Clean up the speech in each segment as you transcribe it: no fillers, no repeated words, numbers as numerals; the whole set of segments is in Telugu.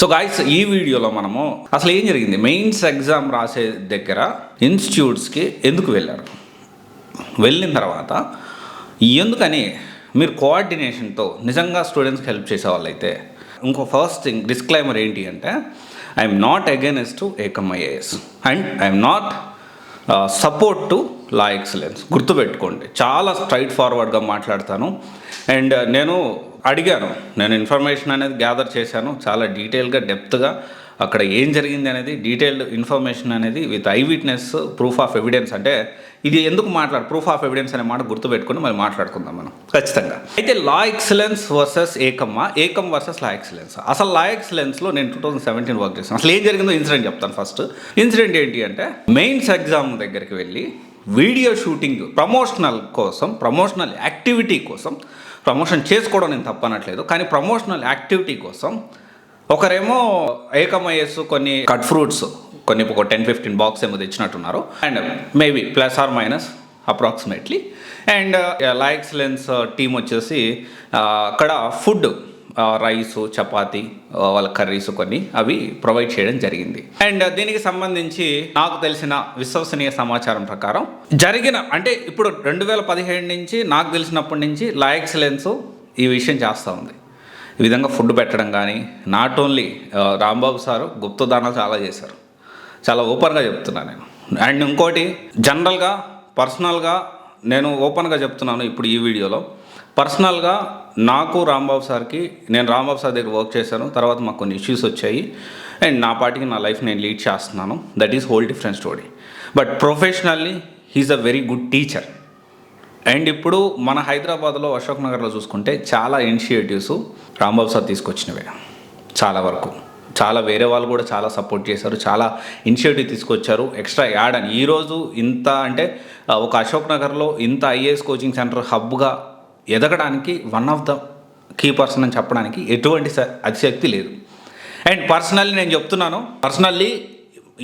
సో గాయ్స్, ఈ వీడియోలో మనము అసలు ఏం జరిగింది, మెయిన్స్ ఎగ్జామ్ రాసే దగ్గర ఇన్స్టిట్యూట్స్కి ఎందుకు వెళ్ళారు, వెళ్ళిన తర్వాత ఎందుకని మీరు కోఆర్డినేషన్తో నిజంగా స్టూడెంట్స్కి హెల్ప్ చేసే వాళ్ళైతే, ఇంకో ఫస్ట్ థింగ్ డిస్క్లైమర్ ఏంటి అంటే, I'm not against to Ekam IAS and I'm not support to law excellence. గుర్తుపెట్టుకోండి, చాలా స్ట్రైట్ ఫార్వర్డ్గా మాట్లాడతాను. అండ్ నేను అడిగాను, నేను ఇన్ఫర్మేషన్ అనేది గ్యాదర్ చేశాను, చాలా డీటెయిల్గా డెప్త్గా అక్కడ ఏం జరిగింది అనేది డీటెయిల్డ్ ఇన్ఫర్మేషన్ అనేది with I witness, proof of evidence. అంటే ఇది ఎందుకు ప్రూఫ్ ఆఫ్ ఎవిడెన్స్ అనే మాట గుర్తుపెట్టుకుని మరి మాట్లాడుకుందాం మనం ఖచ్చితంగా. అయితే లా ఎక్సలెన్స్ వర్సెస్ ఏకమ్ వర్సెస్ లా ఎక్సలెన్స్. అసలు లా ఎక్సలెన్స్లో నేను 2017 వర్క్ చేశాను. అసలు ఏం జరిగిందో ఇన్సిడెంట్ చెప్తాను. ఫస్ట్ ఇన్సిడెంట్ ఏంటి అంటే, మెయిన్స్ ఎగ్జామ్ దగ్గరికి వెళ్ళి వీడియో షూటింగ్ ప్రమోషనల్ యాక్టివిటీ కోసం, ప్రమోషన్ చేసుకోవడం నేను తప్పనట్లేదు, కానీ ప్రమోషనల్ యాక్టివిటీ కోసం ఒకరేమో ఏకమయ్యేస్ కొన్ని కట్ ఫ్రూట్స్ కొన్ని ఒక 10-15 బాక్స్ ఏమో తెచ్చినట్టున్నారు. And maybe plus or minus approximately. And La Excellence team వచ్చేసి అక్కడ ఫుడ్, రైసు, చపాతీ, వాళ్ళ కర్రీస్ కొన్ని అవి ప్రొవైడ్ చేయడం జరిగింది. అండ్ దీనికి సంబంధించి నాకు తెలిసిన విశ్వసనీయ సమాచారం ప్రకారం అంటే ఇప్పుడు 2017 నుంచి నాకు తెలిసినప్పటి నుంచి లా ఎక్సలెన్స్ ఈ విషయం చేస్తూ ఉంది. ఈ విధంగా ఫుడ్ పెట్టడం కానీ, నాట్ ఓన్లీ రాంబాబు సారు గుప్తదానాలు చాలా చేశారు, చాలా ఓపెన్గా చెప్తున్నాను నేను. అండ్ ఇంకోటి జనరల్గా పర్సనల్గా నేను ఓపెన్గా చెప్తున్నాను ఇప్పుడు ఈ వీడియోలో. పర్సనల్గా నాకు రాంబాబు సార్కి, నేను రాంబాబు సార్ దగ్గర వర్క్ చేశాను, తర్వాత మాకు కొన్ని ఇష్యూస్ వచ్చాయి అండ్ నా పాటికి నా లైఫ్ నేను లీడ్ చేస్తున్నాను. That is whole different story. But professionally he is a very good teacher. And ఇప్పుడు మన హైదరాబాద్లో అశోక్ నగర్లో చూసుకుంటే చాలా ఇనిషియేటివ్స్ రాంబాబు సార్ తీసుకొచ్చినవే. చాలా వరకు చాలా వేరే వాళ్ళు కూడా చాలా సపోర్ట్ చేశారు, చాలా ఇనిషియేటివ్ తీసుకొచ్చారు. ఎక్స్ట్రా యాడ్ అని ఈరోజు ఇంత అంటే ఒక అశోక్ నగర్లో ఇంత ఐఏఎస్ కోచింగ్ సెంటర్ హబ్గా ఎదగడానికి one of the key person అని చెప్పడానికి ఎటువంటి అతిశక్తి లేదు. అండ్ పర్సనల్లీ నేను చెప్తున్నాను, పర్సనల్లీ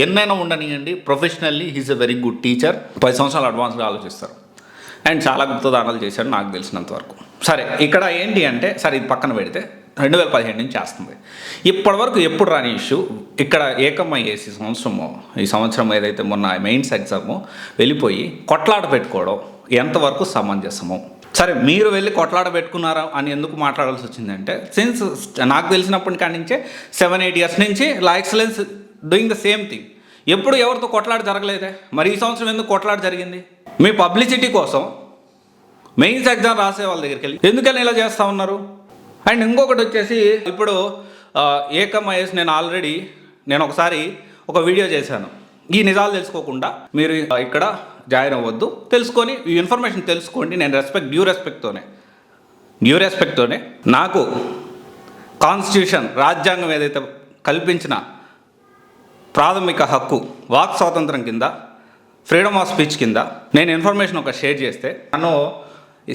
ఎన్నైనా ఉండనియండి, professionally he's a very good teacher. 10 సంవత్సరాలు అడ్వాన్స్గా ఆలోచిస్తారు అండ్ చాలా గుప్తదానాలు చేశాడు నాకు తెలిసినంత వరకు. సరే, ఇక్కడ ఏంటి అంటే, సరే ఇది పక్కన పెడితే 2017 నుంచి చేస్తుంది. ఇప్పటివరకు ఎప్పుడు రాని ఇష్యూ ఇక్కడ ఏకమ్ ఐఏఎస్ ఈ సంవత్సరం ఏదైతే మొన్న మెయిన్స్ ఎగ్జాము వెళ్ళిపోయి కొట్లాట పెట్టుకోవడం ఎంతవరకు సమంజసము? సరే, మీరు వెళ్ళి కొట్లాట పెట్టుకున్నారా అని ఎందుకు మాట్లాడాల్సి వచ్చిందంటే, సిన్స్ నాకు తెలిసినప్పటి కాడి నుంచే 7-8 ఇయర్స్ నుంచి La Excellence doing the same thing. ఎప్పుడు ఎవరితో కొట్లాట జరగలేదే, మరి ఈ సంవత్సరం ఎందుకు కొట్లాట జరిగింది? మీ పబ్లిసిటీ కోసం మెయిన్స్ ఎగ్జామ్ రాసే వాళ్ళ దగ్గరికి వెళ్ళి ఎందుకని ఇలా చేస్తూ ఉన్నారు? అండ్ ఇంకొకటి వచ్చేసి, ఇప్పుడు ఏకమ్ ఐఏఎస్ నేను ఒకసారి ఒక వీడియో చేశాను. ఈ నిజాలు తెలుసుకోకుండా మీరు ఇక్కడ జాయిన్ అవ్వద్దు, తెలుసుకొని ఈ ఇన్ఫర్మేషన్ తెలుసుకోండి. నేను డ్యూ రెస్పెక్ట్తోనే నాకు కాన్స్టిట్యూషన్, రాజ్యాంగం ఏదైతే కల్పించిన ప్రాథమిక హక్కు వాక్ స్వాతంత్రం కింద, ఫ్రీడమ్ ఆఫ్ స్పీచ్ కింద నేను ఇన్ఫర్మేషన్ ఒక షేర్ చేస్తే నన్ను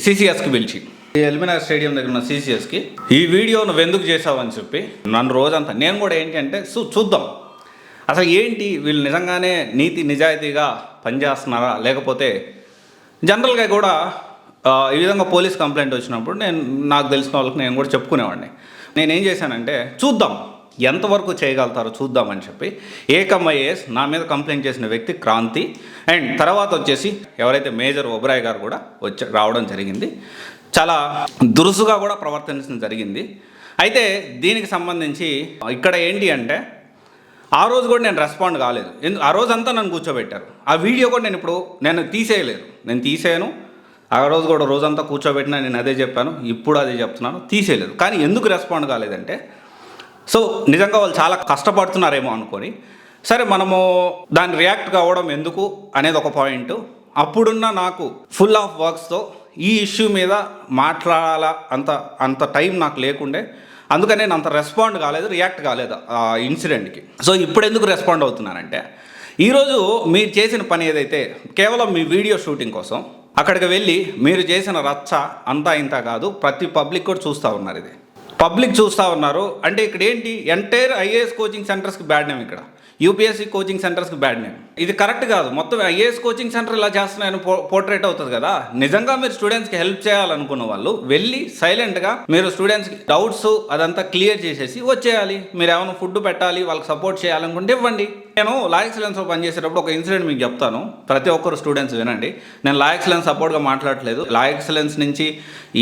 సిసిఎస్కి పిలిచి, ఎల్బినగర్ స్టేడియం దగ్గర ఉన్న సిసిఎస్కి ఈ వీడియో నువ్వు ఎందుకు చేసావు అని చెప్పి నన్ను రోజంతా, నేను కూడా ఏంటి అంటే చూద్దాం అసలు ఏంటి వీళ్ళు నిజంగానే నీతి నిజాయితీగా పనిచేస్తున్నారా, లేకపోతే జనరల్గా కూడా ఈ విధంగా పోలీస్ కంప్లైంట్ వచ్చినప్పుడు నాకు తెలిసిన వాళ్ళకి నేను కూడా చెప్పుకునేవాడిని. నేనేం చేశానంటే, చూద్దాం ఎంతవరకు చేయగలుగుతారో చూద్దామని చెప్పి ఏకమ్ ఐఏఎస్ నా మీద కంప్లైంట్ చేసిన వ్యక్తి క్రాంతి, అండ్ తర్వాత వచ్చేసి ఎవరైతే మేజర్ ఒబరాయ్ గారు కూడా రావడం జరిగింది. చాలా దురుసుగా కూడా ప్రవర్తించడం జరిగింది. అయితే దీనికి సంబంధించి ఇక్కడ ఏంటి అంటే, ఆ రోజు కూడా నేను రెస్పాండ్ కాలేదు. ఆ రోజంతా నన్ను కూర్చోబెట్టారు. ఆ వీడియో కూడా నేను తీసేయను. ఆ రోజు కూడా రోజంతా కూర్చోబెట్టినా నేను అదే చెప్పాను, ఇప్పుడు అదే చెప్తున్నాను, తీసేయలేదు. కానీ ఎందుకు రెస్పాండ్ కాలేదంటే, సో నిజంగా వాళ్ళు చాలా కష్టపడుతున్నారేమో అనుకొని, సరే మనము దాన్ని రియాక్ట్ కావడం ఎందుకు అనేది ఒక పాయింట్. అప్పుడున్న నాకు ఫుల్ ఆఫ్ వర్క్స్తో ఈ ఇష్యూ మీద మాట్లాడాల అంత టైం నాకు లేకుండే, అందుకని నేను అంత రెస్పాండ్ కాలేదు, రియాక్ట్ కాలేదు ఆ ఇన్సిడెంట్కి. సో ఇప్పుడు ఎందుకు రెస్పాండ్ అవుతున్నానంటే, ఈరోజు మీరు చేసిన పని ఏదైతే కేవలం మీ వీడియో షూటింగ్ కోసం అక్కడికి వెళ్ళి మీరు చేసిన రచ్చ అంతా ఇంత కాదు, ప్రతి పబ్లిక్ కూడా చూస్తూ ఉన్నారు. ఇది పబ్లిక్ చూస్తూ ఉన్నారు అంటే ఇక్కడ ఏంటి, ఎంటైర్ ఐఏఎస్ కోచింగ్ సెంటర్స్కి బ్యాడ్ నేమ్. ఇక్కడ యూపీఎస్సీ కోచింగ్ సెంటర్స్కి బ్యాడ్ నేమ్. ఇది కరెక్ట్ కాదు. మొత్తం ఐఏఎస్ కోచింగ్ సెంటర్ ఇలా చేస్తున్నాయని పోర్ట్రేట్ అవుతుంది కదా. నిజంగా మీరు స్టూడెంట్స్కి హెల్ప్ చేయాలనుకున్న వాళ్ళు వెళ్ళి సైలెంట్గా మీరు స్టూడెంట్స్కి డౌట్స్ అదంతా క్లియర్ చేసేసి వచ్చేయాలి. మీరు ఏమైనా ఫుడ్ పెట్టాలి, వాళ్ళకి సపోర్ట్ చేయాలనుకుంటే ఇవ్వండి. నేను లా ఎక్సలెన్స్లో పనిచేసేటప్పుడు ఒక ఇన్సిడెంట్ మీకు చెప్తాను, ప్రతి ఒక్కరు స్టూడెంట్స్ వినండి. నేను లా ఎక్సలెన్స్ సపోర్ట్గా మాట్లాడట్లేదు. లా ఎక్సలెన్స్ నుంచి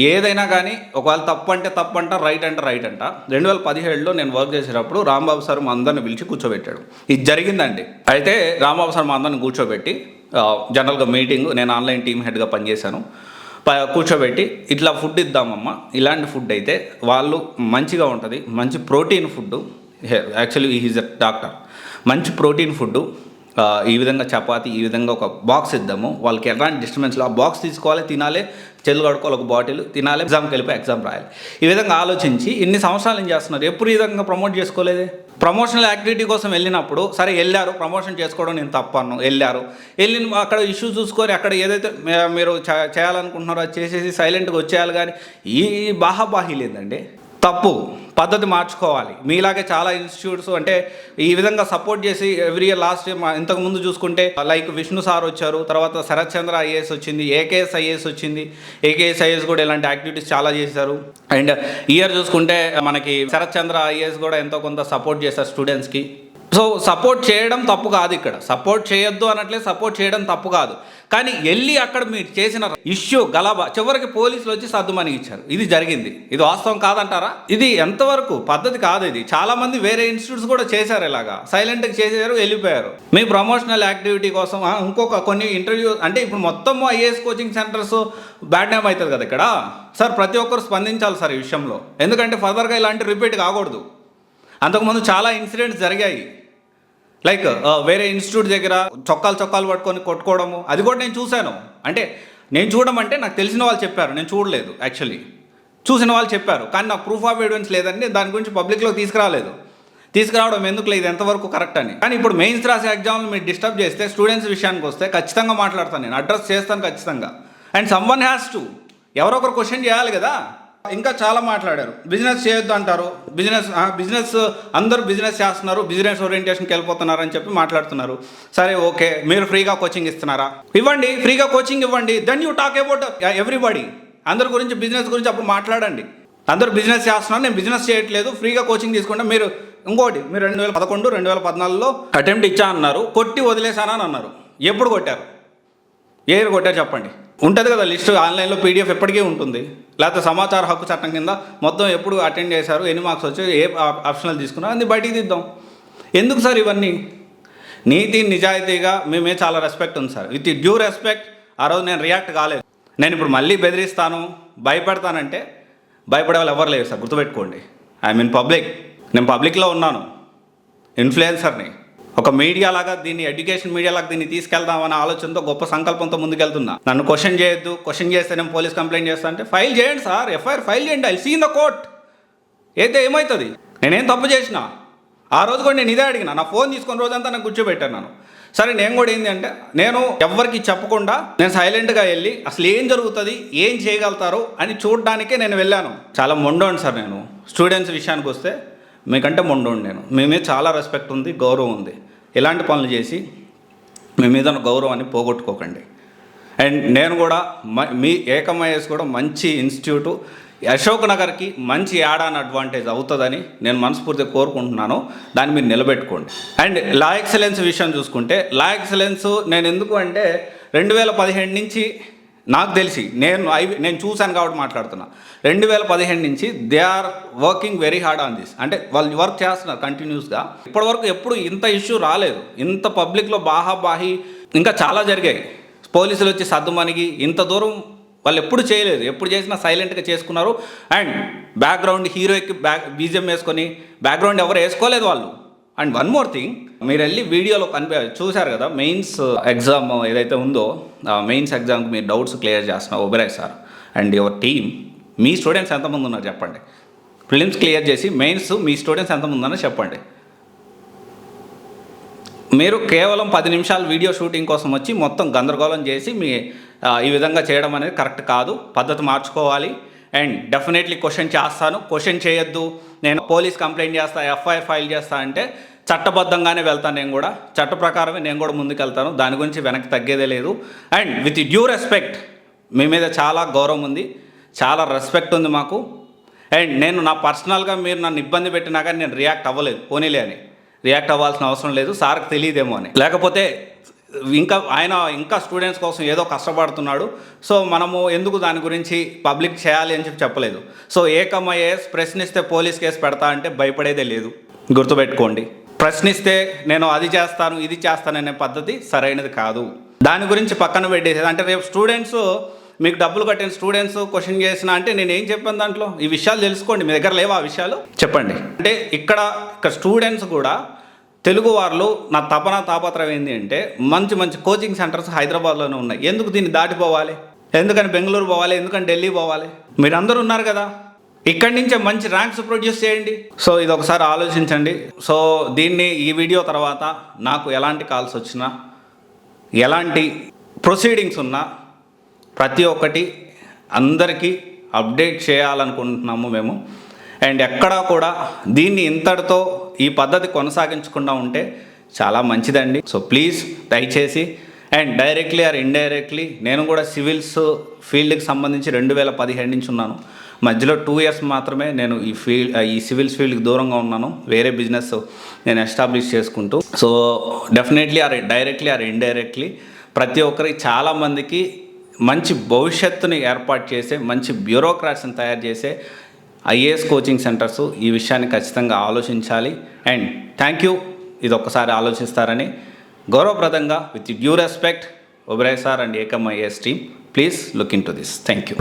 ఏదైనా కానీ ఒకవేళ తప్పు అంటే తప్పు అంట, రైట్ అంటే రైట్ అంట. 2017లో నేను వర్క్ చేసేటప్పుడు రాంబాబు సార్ మా అందరిని పిలిచి కూర్చోబెట్టాడు. ఇది జరిగిందండి. అయితే రాంబాబు సార్ మా అందరిని కూర్చోబెట్టి జనరల్గా మీటింగ్, నేను ఆన్లైన్ టీమ్ హెడ్గా పనిచేశాను, కూర్చోబెట్టి ఇట్లా ఫుడ్ ఇద్దామమ్మా, ఇలాంటి ఫుడ్ అయితే వాళ్ళు మంచిగా ఉంటుంది, మంచి protein food. Actually is a doctor. మంచి ప్రోటీన్ ఫుడ్, ఈ విధంగా చపాతి, ఈ విధంగా ఒక బాక్స్ ఇద్దాము. వాళ్ళకి ఎలాంటి డిస్టర్బెన్స్లో ఆ బాక్స్ తీసుకోవాలి, తినాలి, చెల్లు కడుకోవాలి, ఒక బాటిల్ తినాలి, ఎగ్జామ్కి వెళ్ళిపోయి ఎగ్జామ్ రాయాలి. ఈ విధంగా ఆలోచించి ఇన్ని సంవత్సరాలు ఏం చేస్తున్నారు? ఎప్పుడు ఈ విధంగా ప్రమోట్ చేసుకోలేదే. ప్రమోషనల్ యాక్టివిటీ కోసం వెళ్ళినప్పుడు సరే వెళ్ళారు, ప్రమోషన్ చేసుకోవడం నేను తప్పను, వెళ్ళిన అక్కడ ఇష్యూ చూసుకొని అక్కడ ఏదైతే మీరు చేయాలనుకుంటున్నారో అది చేసేసి సైలెంట్గా వచ్చేయాలి. కానీ ఈ బాహాబాహీ లేదండి, తప్పు. పద్ధతి మార్చుకోవాలి. మీలాగే చాలా ఇన్స్టిట్యూట్స్ అంటే ఈ విధంగా సపోర్ట్ చేసి ఎవ్రీ ఇయర్ లాస్ట్ ఇయర్ ఇంతకుముందు చూసుకుంటే లైక్ విష్ణు సార్ వచ్చారు, తర్వాత శరత్ చంద్ర ఐఏఎస్ వచ్చింది, ఏకేఎస్ ఐఏఎస్ వచ్చింది. ఏకేఎస్ ఐఏఎస్ కూడా ఇలాంటి యాక్టివిటీస్ చాలా చేశారు. అండ్ ఇయర్ చూసుకుంటే మనకి శరత్ చంద్ర ఐఏఎస్ కూడా ఎంతో కొంత సపోర్ట్ చేశారు స్టూడెంట్స్కి. సో సపోర్ట్ చేయడం తప్పు కాదు, ఇక్కడ సపోర్ట్ చేయొద్దు అనట్లేదు, సపోర్ట్ చేయడం తప్పు కాదు. కానీ వెళ్ళి అక్కడ మీరు చేసిన ఇష్యూ గలబా చివరికి పోలీసులు వచ్చి సర్దుమని ఇచ్చారు. ఇది జరిగింది. ఇది వాస్తవం కాదంటారా? ఇది ఎంతవరకు పద్ధతి కాదు. ఇది చాలామంది వేరే ఇన్స్టిట్యూట్స్ కూడా చేశారు, ఇలాగా సైలెంట్గా చేసేసారు, వెళ్ళిపోయారు. మీ ప్రమోషనల్ యాక్టివిటీ కోసం ఇంకొక కొన్ని ఇంటర్వ్యూ అంటే ఇప్పుడు మొత్తం IAS coaching centres bad name అవుతుంది కదా ఇక్కడ. సార్ ప్రతి ఒక్కరు స్పందించాలి సార్ ఈ విషయంలో, ఎందుకంటే ఫర్దర్గా ఇలాంటి రిపీట్ కాకూడదు. అంతకుముందు చాలా ఇన్సిడెంట్స్ జరిగాయి, లైక్ వేరే ఇన్స్టిట్యూట్ దగ్గర చొక్కాలు పట్టుకొని కొట్టుకోవడము. అది కూడా నేను చూశాను. అంటే నేను చూడడం అంటే నాకు తెలిసిన వాళ్ళు చెప్పారు, నేను చూడలేదు. యాక్చువల్లీ చూసిన వాళ్ళు చెప్పారు, కానీ నాకు ప్రూఫ్ ఆఫ్ ఎవిడెన్స్ లేదండి. దాని గురించి పబ్లిక్లోకి తీసుకురావడం ఎందుకు లేదు, ఎంతవరకు కరెక్ట్ అని. కానీ ఇప్పుడు మెయిన్స్ రాసే ఎగ్జామ్లు మీరు డిస్టర్బ్ చేస్తే స్టూడెంట్స్ విషయానికి వస్తే ఖచ్చితంగా మాట్లాడతాను, నేను అడ్రస్ చేస్తాను ఖచ్చితంగా. అండ్ సమ్వన్ హ్యాస్ టు, ఎవరో ఒకరు క్వశ్చన్ చేయాలి కదా. ఇంకా చాలా మాట్లాడారు. బిజినెస్ చేయొద్దు అంటారు, బిజినెస్ అందరూ బిజినెస్ చేస్తున్నారు, బిజినెస్ ఓరియంటేషన్కి వెళ్ళిపోతున్నారు అని చెప్పి మాట్లాడుతున్నారు. సరే ఓకే, మీరు ఫ్రీగా కోచింగ్ ఇస్తున్నారా? ఇవ్వండి, ఫ్రీగా కోచింగ్ ఇవ్వండి. Then you talk about everybody. అందరి గురించి, బిజినెస్ గురించి అప్పుడు మాట్లాడండి. అందరూ బిజినెస్ చేస్తున్నారు, నేను బిజినెస్ చేయట్లేదు, ఫ్రీగా కోచింగ్ తీసుకుంటే. మీరు ఇంకోటి, మీరు 2011, 2014లో అటెంప్ట్ ఇచ్చా అన్నారు, కొట్టి వదిలేసానా అని అన్నారు. ఎప్పుడు కొట్టారు? ఏ ఇయర్ కొట్టారు చెప్పండి. ఉంటుంది కదా లిస్ట్, ఆన్లైన్లో పీడిఎఫ్ ఎప్పటికీ ఉంటుంది. లేకపోతే సమాచార హక్కు చట్టం కింద మొత్తం ఎప్పుడు అటెండ్ చేశారు, ఎన్ని మార్క్స్ వచ్చి, ఏ ఆప్షనల్ తీసుకున్నారు, అది బయటికి తీద్దాం. ఎందుకు సార్ ఇవన్నీ? నీతి నిజాయితీగా మేమే చాలా రెస్పెక్ట్ ఉంది సార్, విత్ డ్యూ రెస్పెక్ట్. ఆ రోజు నేను రియాక్ట్ కాలేదు. నేను ఇప్పుడు మళ్ళీ బెదిరిస్తాను, భయపడతానంటే భయపడే వాళ్ళు ఎవరు లేరు సార్, గుర్తుపెట్టుకోండి. ఐ మీన్ పబ్లిక్, నేను పబ్లిక్లో ఉన్నాను, ఇన్ఫ్లుయెన్సర్ని. ఒక మీడియా లాగా దీన్ని, ఎడ్యుకేషన్ మీడియా లాగా దీన్ని తీసుకెళ్దామనే ఆలోచనతో, గొప్ప సంకల్పంతో ముందుకెళ్తున్నా. నన్ను క్వశ్చన్ చేయొద్దు, క్వశ్చన్ చేస్తే నేను పోలీస్ కంప్లైంట్ చేస్తా అంటే ఫైల్ చేయండి సార్, ఎఫ్ఐఆర్ ఫైల్ చేయండి, I see in the court. అయితే ఏమవుతుంది? నేనేం తప్పు చేసిన? ఆ రోజు కూడా నేను ఇదే అడిగిన, నా ఫోన్ తీసుకున్న రోజంతా నాకు కూర్చోబెట్టాను. సరే నేను కూడా ఏంటి అంటే, నేను ఎవరికి చెప్పకుండా నేను సైలెంట్గా వెళ్ళి అసలు ఏం జరుగుతుంది, ఏం చేయగలుగుతారు అని చూడడానికే నేను వెళ్ళాను. చాలా మొండోండి సార్ నేను. స్టూడెంట్స్ విషయానికి వస్తే మీకంటే మొండోండి నేను. మీ మీద చాలా రెస్పెక్ట్ ఉంది, గౌరవం ఉంది. ఇలాంటి పనులు చేసి మీ మీద గౌరవాన్ని పోగొట్టుకోకండి. అండ్ నేను కూడా మీ ఏకమయ్యేసి కూడా మంచి ఇన్స్టిట్యూటు, అశోక్ నగర్కి మంచి యాడ్ ఆన్ అడ్వాంటేజ్ అవుతుందని నేను మనస్ఫూర్తిగా కోరుకుంటున్నాను. దాన్ని మీరు నిలబెట్టుకోండి. అండ్ లా ఎక్సలెన్స్ విషయం చూసుకుంటే, లా ఎక్సలెన్స్ నేను ఎందుకు అంటే 2017 నుంచి నాకు తెలిసి, నేను చూశాను కాబట్టి మాట్లాడుతున్నా. 2017 నుంచి they are working very hard on this. అంటే వాళ్ళు వర్క్ చేస్తున్నారు కంటిన్యూస్గా. ఇప్పటివరకు ఎప్పుడు ఇంత ఇష్యూ రాలేదు, ఇంత పబ్లిక్లో బాహాబాహి ఇంకా చాలా జరిగాయి. పోలీసులు వచ్చి సర్దుమణిగి ఇంత దూరం వాళ్ళు ఎప్పుడు చేయలేదు. ఎప్పుడు చేసినా సైలెంట్గా చేసుకున్నారు. అండ్ బ్యాక్గ్రౌండ్ హీరోకి బీజిఎం వేసుకొని బ్యాక్గ్రౌండ్ ఎవరు వేసుకోలేదు వాళ్ళు. అండ్ వన్ మోర్ థింగ్, మీరు వెళ్ళి వీడియోలో చూశారు కదా, మెయిన్స్ ఎగ్జామ్ ఏదైతే ఉందో, మెయిన్స్ ఎగ్జామ్కి మీరు డౌట్స్ క్లియర్ చేస్తున్నారు Oberoi sir and your team. Me students ఎంతమంది ఉన్నారు చెప్పండి. ప్రిలిమ్స్ క్లియర్ చేసి మెయిన్స్ మీ స్టూడెంట్స్ ఎంతమంది ఉన్నారో చెప్పండి. మీరు కేవలం 10 నిమిషాలు వీడియో షూటింగ్ కోసం వచ్చి మొత్తం గందరగోళం చేసి ఈ విధంగా చేయడం అనేది కరెక్ట్ కాదు. పద్ధతి మార్చుకోవాలి. అండ్ డెఫినెట్లీ క్వశ్చన్ చేస్తాను. క్వశ్చన్ చేయొద్దు, నేను పోలీస్ కంప్లైంట్ చేస్తా, ఎఫ్ఐఆర్ ఫైల్ చేస్తా అంటే చట్టబద్ధంగానే వెళ్తాను. నేను కూడా చట్ట ప్రకారమే నేను కూడా ముందుకెళ్తాను. దాని గురించి వెనక్కి తగ్గేదే లేదు. అండ్ విత్ డ్యూ రెస్పెక్ట్, మీ మీద చాలా గౌరవం ఉంది, చాలా రెస్పెక్ట్ ఉంది మాకు. అండ్ నేను నా పర్సనల్గా మీరు నన్ను ఇబ్బంది పెట్టినా కానీ నేను రియాక్ట్ అవ్వలేదు, పోనీలే అని. రియాక్ట్ అవ్వాల్సిన అవసరం లేదు, సార్కి తెలియదేమో అని. లేకపోతే ఆయన ఇంకా స్టూడెంట్స్ కోసం ఏదో కష్టపడుతున్నాడు, సో మనము ఎందుకు దాని గురించి పబ్లిక్ చేయాలి అని చెప్పలేదు. సో ఏకమయ్యేస్ ప్రశ్నిస్తే పోలీస్ కేసు పెడతా అంటే భయపడేదే లేదు, గుర్తుపెట్టుకోండి. ప్రశ్నిస్తే నేను అది చేస్తాను ఇది చేస్తాననే పద్ధతి సరైనది కాదు. దాని గురించి పక్కన పెట్టేసేది. అంటే రేపు స్టూడెంట్స్, మీకు డబ్బులు కట్టిన స్టూడెంట్స్ క్వశ్చన్ చేసిన అంటే నేను ఏం చెప్పాను దాంట్లో, ఈ విషయాలు తెలుసుకోండి. మీ దగ్గర లేవా ఆ విషయాలు, చెప్పండి. అంటే ఇక్కడ స్టూడెంట్స్ కూడా, తెలుగు వాళ్ళు, నా తాపత్రయం ఏంటి అంటే మంచి మంచి కోచింగ్ సెంటర్స్ హైదరాబాద్లోనే ఉన్నాయి. ఎందుకు దీన్ని దాటిపోవాలి, ఎందుకని బెంగళూరు పోవాలి, ఎందుకని ఢిల్లీ పోవాలి? మీరు అందరూ ఉన్నారు కదా, ఇక్కడి నుంచే మంచి ర్యాంక్స్ ప్రొడ్యూస్ చేయండి. సో ఇది ఒకసారి ఆలోచించండి. సో ఈ వీడియో తర్వాత నాకు ఎలాంటి కాల్స్ వచ్చినా, ఎలాంటి ప్రొసీడింగ్స్ ఉన్నా ప్రతి ఒక్కటి అందరికీ అప్డేట్ చేయాలనుకుంటున్నాము మేము. అండ్ ఎక్కడా కూడా దీన్ని ఇంతటితో ఈ పద్ధతి కొనసాగించకుండా ఉంటే చాలా మంచిదండి. సో ప్లీజ్ దయచేసి. అండ్ డైరెక్ట్లీ ఆర్ ఇండైరెక్ట్లీ నేను కూడా సివిల్స్ ఫీల్డ్కి సంబంధించి 2017 నుంచి ఉన్నాను. మధ్యలో 2 years మాత్రమే నేను ఈ సివిల్స్ ఫీల్డ్కి దూరంగా ఉన్నాను, వేరే బిజినెస్ నేను ఎస్టాబ్లిష్ చేసుకుంటూ. So definitely or directly or indirectly ప్రతి ఒక్కరికి, చాలామందికి మంచి భవిష్యత్తుని ఏర్పాటు చేసే, మంచి బ్యూరోక్రాట్స్ని తయారు చేసే ఐఏఎస్ కోచింగ్ సెంటర్స్ ఈ విషయాన్ని ఖచ్చితంగా ఆలోచించాలి. అండ్ థ్యాంక్ యూ, ఇది ఒక్కసారి ఆలోచిస్తారని గౌరవప్రదంగా, with due respect, Oberoi sir and Ekam IAS team, please look in to this. Thank you.